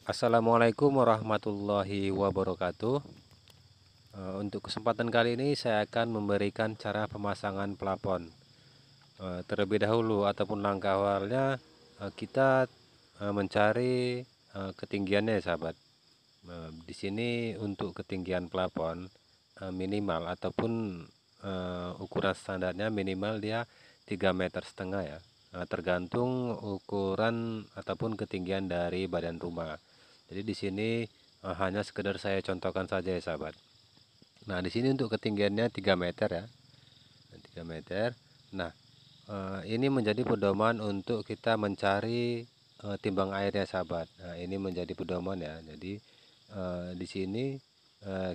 Assalamualaikum warahmatullahi wabarakatuh. Untuk kesempatan kali ini saya akan memberikan cara pemasangan plafon. Terlebih dahulu ataupun langkah awalnya kita mencari ketinggiannya ya sahabat. Di sini untuk ketinggian plafon minimal ataupun ukuran standarnya minimal dia 3,5 meter ya. Tergantung ukuran ataupun ketinggian dari badan rumah. Jadi di sini hanya sekedar saya contohkan saja ya sahabat. Nah, di sini untuk ketinggiannya 3 meter ya. 3 meter. Nah, ini menjadi pedoman untuk kita mencari timbang airnya sahabat. Nah, ini menjadi pedoman ya. Jadi di sini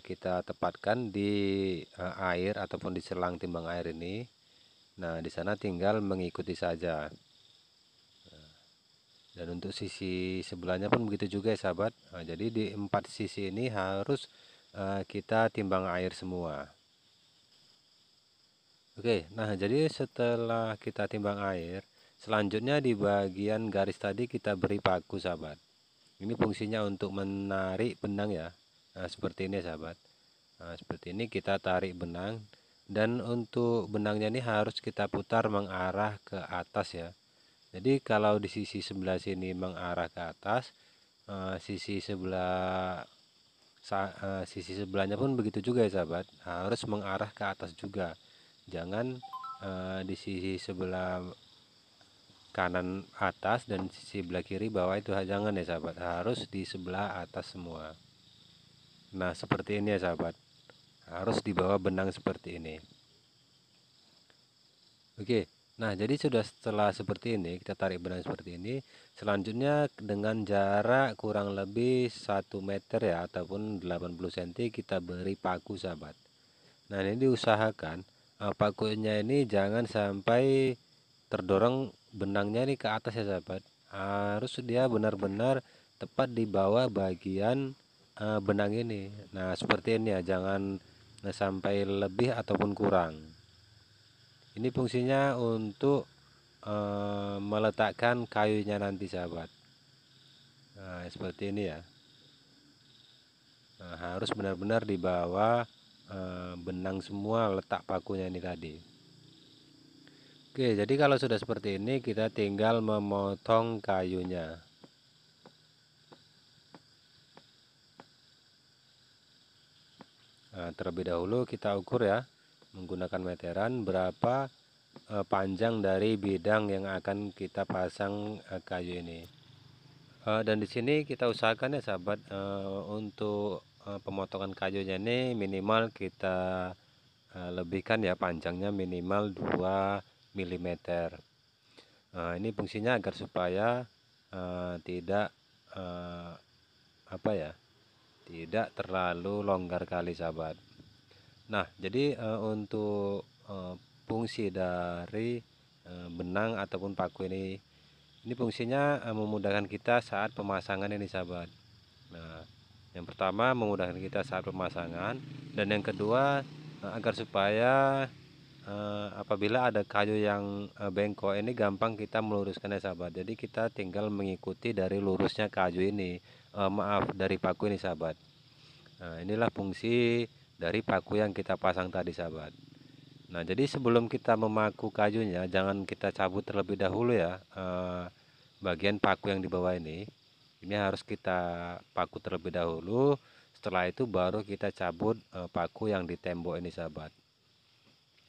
kita tepatkan di air ataupun di selang timbang air ini. Nah, di sana tinggal mengikuti saja. Dan untuk sisi sebelahnya pun begitu juga ya sahabat. Nah, jadi di 4 sisi ini harus kita timbang air semua. Oke, nah jadi setelah kita timbang air, selanjutnya di bagian garis tadi kita beri paku sahabat. Ini fungsinya untuk menarik benang ya. Nah, seperti ini sahabat. Nah, seperti ini kita tarik benang. Dan untuk benangnya ini harus kita putar mengarah ke atas ya. Jadi kalau di sisi sebelah sini mengarah ke atas, sisi sebelahnya pun begitu juga ya sahabat, harus mengarah ke atas juga. Jangan di sisi sebelah kanan atas dan sisi sebelah kiri bawah itu jangan ya sahabat, harus di sebelah atas semua. Nah seperti ini ya sahabat, harus di bawah benang seperti ini. Oke, nah jadi setelah seperti ini, kita tarik benang seperti ini. Selanjutnya dengan jarak kurang lebih 1 meter ya, ataupun 80 cm kita beri paku sahabat. Nah ini diusahakan pakunya ini jangan sampai terdorong benangnya ini ke atas ya sahabat. Harus dia benar-benar tepat di bawah bagian benang ini. Nah seperti ini ya, jangan sampai lebih ataupun kurang. Ini fungsinya untuk meletakkan kayunya nanti sahabat. Nah seperti ini ya. Nah, harus benar-benar di bawah benang semua letak pakunya ini tadi. Oke, jadi kalau sudah seperti ini kita tinggal memotong kayunya. Nah, terlebih dahulu kita ukur ya menggunakan meteran berapa panjang dari bidang yang akan kita pasang kayu ini. Dan di sini kita usahakan ya sahabat, untuk pemotongan kayunya ini minimal kita lebihkan ya, panjangnya minimal 2 mm. Ini fungsinya agar supaya tidak tidak terlalu longgar kali sahabat. Nah jadi untuk fungsi dari benang ataupun paku ini fungsinya memudahkan kita saat pemasangan ini sahabat. Nah yang pertama memudahkan kita saat pemasangan, dan yang kedua agar supaya apabila ada kayu yang bengkok ini gampang kita meluruskannya sahabat. Jadi kita tinggal mengikuti dari lurusnya kayu ini, dari paku ini sahabat. Nah inilah fungsi dari paku yang kita pasang tadi sahabat. Nah jadi sebelum kita memaku kayunya jangan kita cabut terlebih dahulu ya, bagian paku yang di bawah ini harus kita paku terlebih dahulu. Setelah itu baru kita cabut paku yang di tembok ini sahabat,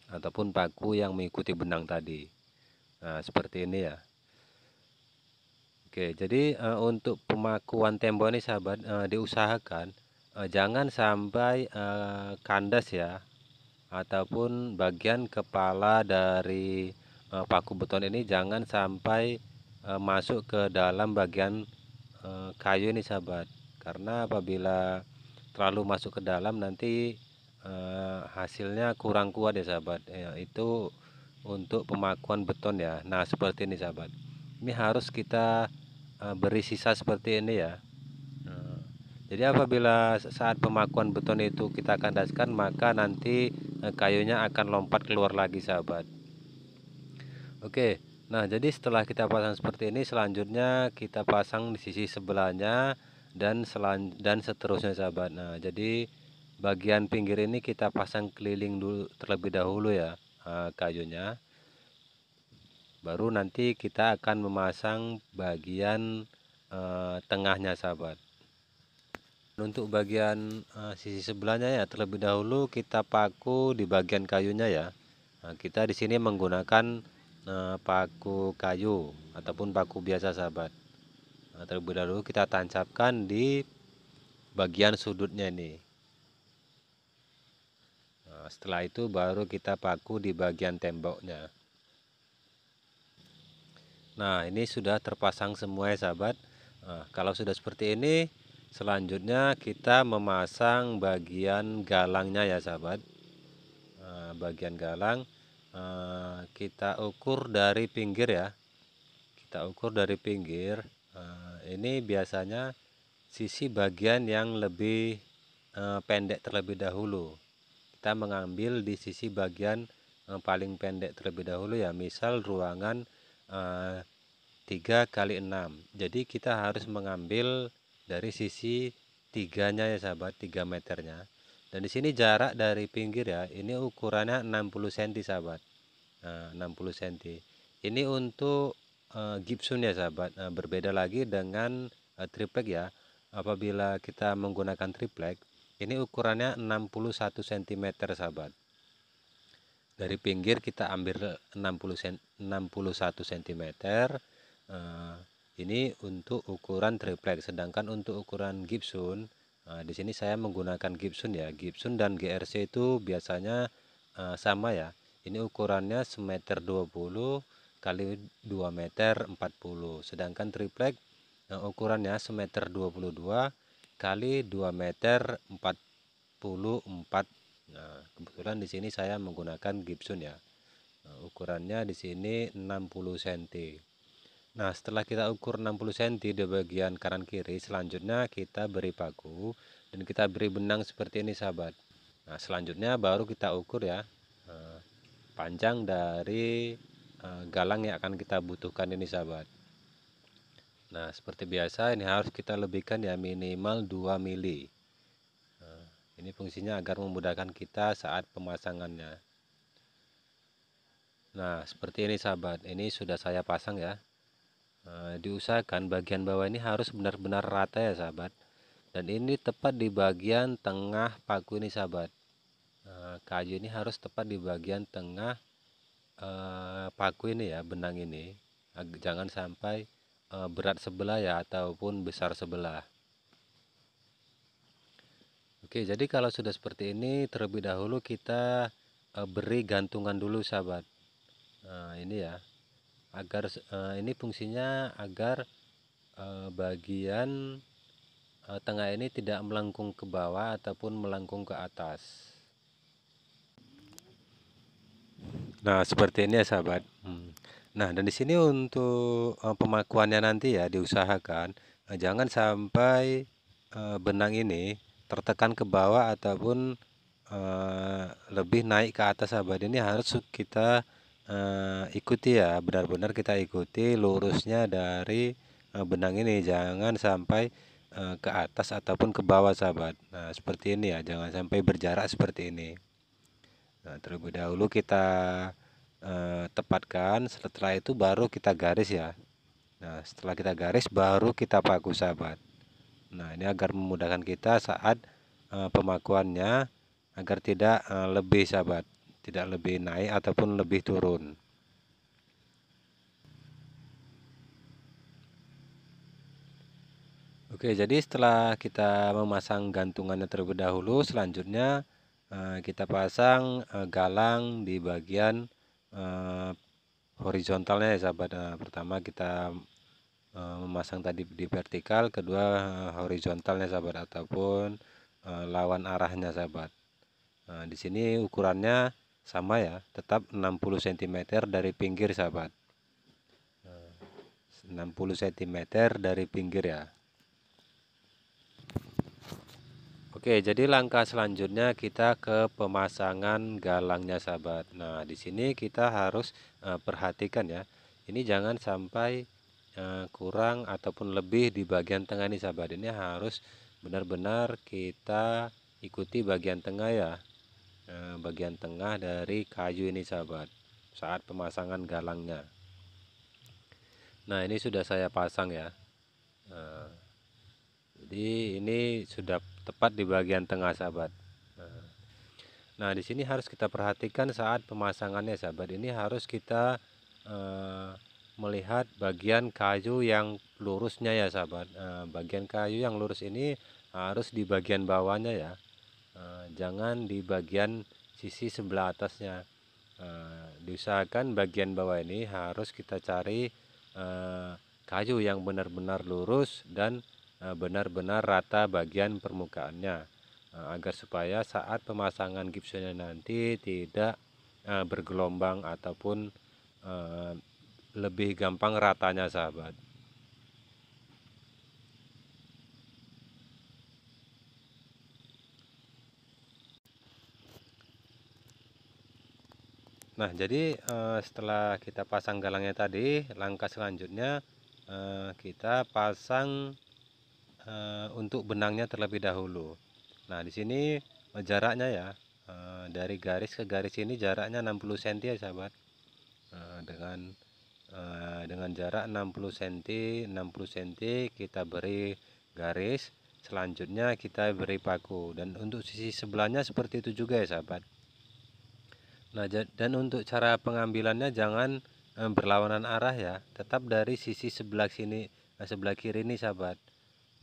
ataupun paku yang mengikuti benang tadi. Nah seperti ini ya. Oke, jadi untuk pemakuan tembok ini sahabat, diusahakan jangan sampai kandas ya, ataupun bagian kepala dari paku beton ini jangan sampai masuk ke dalam bagian kayu ini sahabat, karena apabila terlalu masuk ke dalam nanti hasilnya kurang kuat ya sahabat ya, itu untuk pemakuan beton ya. Nah seperti ini sahabat, ini harus kita beri sisa seperti ini ya. Jadi apabila saat pemakuan beton itu kita kandaskan, maka nanti kayunya akan lompat keluar lagi sahabat. Oke, nah jadi setelah kita pasang seperti ini, selanjutnya kita pasang di sisi sebelahnya dan seterusnya sahabat. Nah, jadi bagian pinggir ini kita pasang keliling dulu terlebih dahulu ya kayunya. Baru nanti kita akan memasang bagian tengahnya sahabat. Untuk bagian sisi sebelahnya ya terlebih dahulu kita paku di bagian kayunya ya. Nah, kita di sini menggunakan paku kayu ataupun paku biasa sahabat. Nah, terlebih dahulu kita tancapkan di bagian sudutnya ini. Nah, setelah itu baru kita paku di bagian temboknya. Nah, ini sudah terpasang semua ya sahabat. Nah, kalau sudah seperti ini, selanjutnya kita memasang bagian galangnya ya sahabat. Nah, bagian galang kita ukur dari pinggir ya. Kita ukur dari pinggir. Ini biasanya sisi bagian yang lebih pendek terlebih dahulu. Kita mengambil di sisi bagian paling pendek terlebih dahulu ya. Misal ruangan 3 kali 6. Jadi kita harus mengambil dari sisi tiganya ya sahabat, 3 meternya. Dan di sini jarak dari pinggir ya, ini ukurannya 60 cm sahabat. Nah, 60 cm. Ini untuk Gibson ya sahabat. Nah, berbeda lagi dengan triplek ya. Apabila kita menggunakan triplek, ini ukurannya 61 cm sahabat. Dari pinggir kita ambil 61 cm. Ini untuk ukuran triplek. Sedangkan untuk ukuran Gibson, di sini saya menggunakan Gibson ya. Gibson dan GRC itu biasanya sama ya. Ini ukurannya 1,20 m kali 2,40 m. Sedangkan triplek ukurannya 1,22 m kali 2,44 m. Nah, kebetulan di sini saya menggunakan Gibson ya. Nah, ukurannya di sini 60 cm. Nah, setelah kita ukur 60 cm di bagian kanan kiri, selanjutnya kita beri paku dan kita beri benang seperti ini sahabat. Nah, selanjutnya baru kita ukur ya panjang dari galang yang akan kita butuhkan ini sahabat. Nah, seperti biasa ini harus kita lebihkan ya minimal 2 mili. Nah, ini fungsinya agar memudahkan kita saat pemasangannya. Nah, seperti ini sahabat, ini sudah saya pasang ya. Diusahakan bagian bawah ini harus benar-benar rata ya sahabat. Dan ini tepat di bagian tengah paku ini sahabat. Kayu ini harus tepat di bagian tengah paku ini ya, benang ini. Jangan sampai berat sebelah ya ataupun besar sebelah. Oke, jadi kalau sudah seperti ini terlebih dahulu kita beri gantungan dulu sahabat. Nah, ini ya, agar ini fungsinya agar bagian tengah ini tidak melengkung ke bawah ataupun melengkung ke atas. Nah, seperti ini ya sahabat. Nah, dan di sini untuk pemakuannya nanti ya diusahakan jangan sampai benang ini tertekan ke bawah ataupun lebih naik ke atas sahabat. Ini harus kita ikuti ya, benar-benar kita ikuti lurusnya dari benang ini, jangan sampai ke atas ataupun ke bawah sahabat. Nah, seperti ini ya, jangan sampai berjarak seperti ini. Nah, terlebih dahulu kita tepatkan, setelah itu baru kita garis ya. Nah, setelah kita garis baru kita paku sahabat. Nah, ini agar memudahkan kita saat pemakuannya agar tidak lebih sahabat, tidak lebih naik ataupun lebih turun. Oke, jadi setelah kita memasang gantungannya terlebih dahulu, selanjutnya kita pasang galang di bagian horizontalnya ya sahabat. Nah, pertama kita memasang tadi di vertikal, kedua horizontalnya sahabat ataupun lawan arahnya sahabat. Nah, di sini ukurannya sama ya, tetap 60 cm dari pinggir sahabat. 60 cm dari pinggir ya. Oke, jadi langkah selanjutnya kita ke pemasangan galangnya sahabat. Nah, di sini kita harus perhatikan ya. Ini jangan sampai kurang ataupun lebih di bagian tengah ini sahabat. Ini harus benar-benar kita ikuti bagian tengah ya, bagian tengah dari kayu ini sahabat, saat pemasangan galangnya. Nah ini sudah saya pasang ya. Jadi ini sudah tepat di bagian tengah sahabat. Nah di sini harus kita perhatikan saat pemasangannya sahabat. Ini harus kita melihat bagian kayu yang lurusnya ya sahabat. Bagian kayu yang lurus ini harus di bagian bawahnya ya, jangan di bagian sisi sebelah atasnya. Diusahakan bagian bawah ini harus kita cari kayu yang benar-benar lurus dan benar-benar rata bagian permukaannya, agar supaya saat pemasangan gipsnya nanti tidak bergelombang ataupun lebih gampang ratanya sahabat. Nah jadi setelah kita pasang galangnya tadi, langkah selanjutnya kita pasang untuk benangnya terlebih dahulu. Nah di sini jaraknya ya, dari garis ke garis ini jaraknya 60 cm ya sahabat. Dengan jarak 60 cm kita beri garis, selanjutnya kita beri paku, dan untuk sisi sebelahnya seperti itu juga ya sahabat. Nah dan untuk cara pengambilannya jangan berlawanan arah ya, tetap dari sisi sebelah sini, sebelah kiri ini sahabat,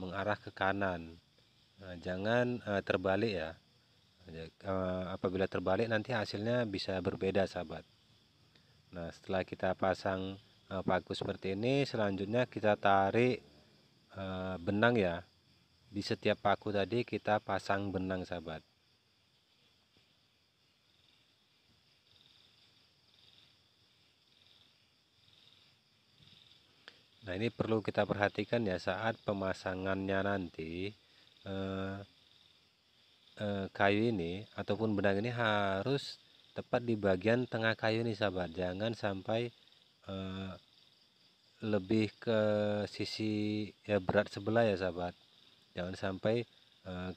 mengarah ke kanan. Nah, jangan terbalik ya. Apabila terbalik nanti hasilnya bisa berbeda sahabat. Nah setelah kita pasang paku seperti ini, selanjutnya kita tarik benang ya. Di setiap paku tadi kita pasang benang sahabat. Nah ini perlu kita perhatikan ya, saat pemasangannya nanti kayu ini ataupun benang ini harus tepat di bagian tengah kayu ini sahabat. Jangan sampai lebih ke sisi ya berat sebelah ya sahabat. Jangan sampai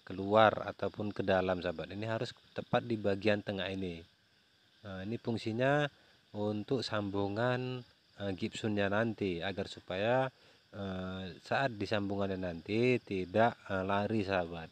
keluar ataupun ke dalam sahabat. Ini harus tepat di bagian tengah ini. Nah, ini fungsinya untuk sambungan gipsunnya nanti, agar supaya saat disambungannya nanti tidak lari sahabat.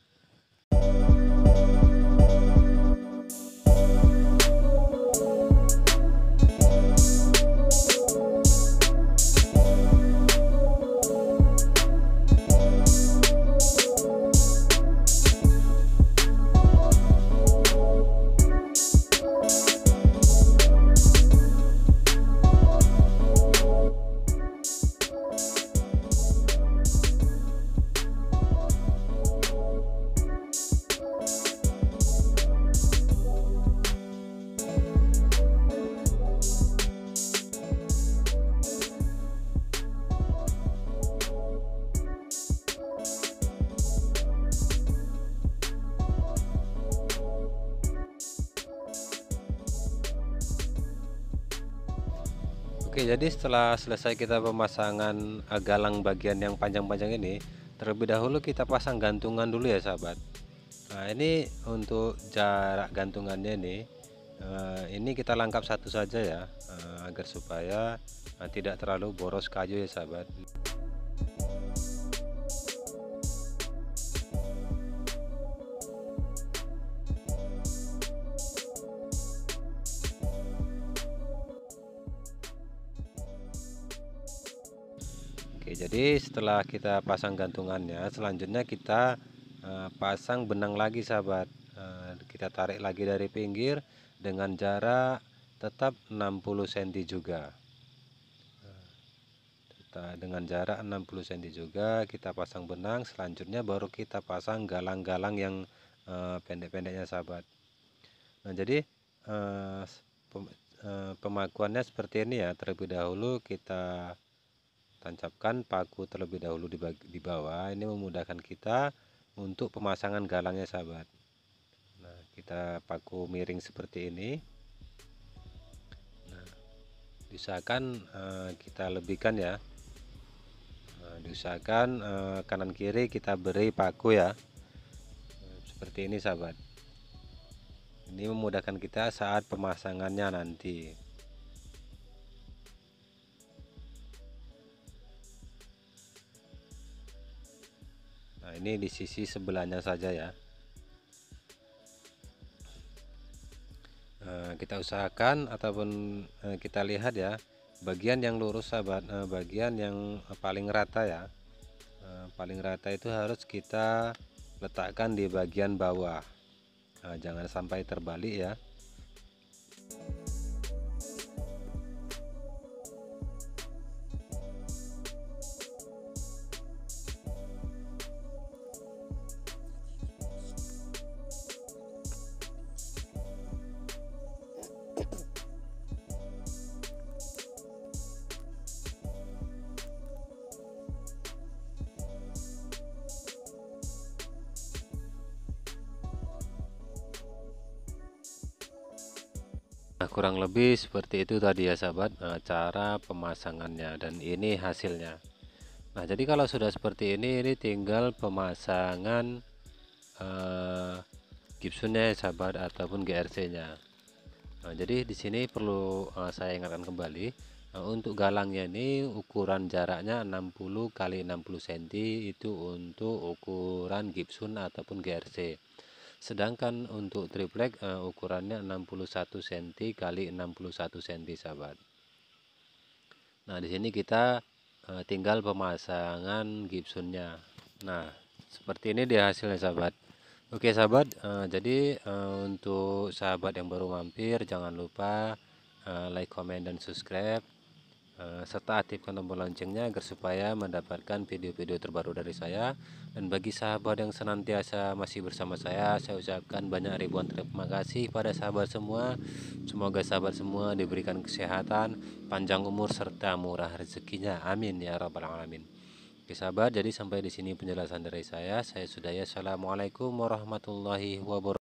Oke, jadi setelah selesai kita pemasangan galang bagian yang panjang-panjang ini, terlebih dahulu kita pasang gantungan dulu ya sahabat. Nah ini untuk jarak gantungannya ini kita langkap satu saja ya, agar supaya tidak terlalu boros kayu ya sahabat. Oke, jadi setelah kita pasang gantungannya, selanjutnya kita pasang benang lagi sahabat. Kita tarik lagi dari pinggir dengan jarak tetap 60 cm juga. Dengan jarak 60 cm juga kita pasang benang. Selanjutnya baru kita pasang galang-galang yang pendek-pendeknya sahabat. Nah jadi pemakuannya seperti ini ya. Terlebih dahulu kita tancapkan paku terlebih dahulu di bawah. Ini memudahkan kita untuk pemasangan galangnya sahabat. Nah kita paku miring seperti ini. Nah diusahakan kita lebihkan ya, Diusahakan kanan kiri kita beri paku ya, seperti ini sahabat. Ini memudahkan kita saat pemasangannya nanti. Nah, ini di sisi sebelahnya saja ya. Kita usahakan ataupun kita lihat ya, bagian yang lurus sahabat, bagian yang paling rata ya. Paling rata itu harus kita letakkan di bagian bawah. Jangan sampai terbalik ya. Nah, kurang lebih seperti itu tadi ya sahabat, cara pemasangannya, dan ini hasilnya. Nah, jadi kalau sudah seperti ini tinggal pemasangan gipsumnya ya sahabat, ataupun GRC-nya. Nah, jadi di sini perlu saya ingatkan kembali, untuk galangnya ini ukuran jaraknya 60 kali 60 cm itu untuk ukuran gipsum ataupun GRC. Sedangkan untuk triplek ukurannya 61 cm kali 61 cm sahabat. Nah, di sini kita tinggal pemasangan gipsumnya. Nah, seperti ini dia hasilnya sahabat. Oke sahabat, jadi untuk sahabat yang baru mampir jangan lupa like, comment, dan subscribe, serta aktifkan tombol loncengnya agar supaya mendapatkan video-video terbaru dari saya. Dan bagi sahabat yang senantiasa masih bersama saya ucapkan banyak ribuan terima kasih pada sahabat semua. Semoga sahabat semua diberikan kesehatan, panjang umur, serta murah rezekinya, amin ya rabbal alamin. Oke sahabat, jadi sampai di sini penjelasan dari saya sudah ya. Assalamualaikum warahmatullahi wabarakatuh.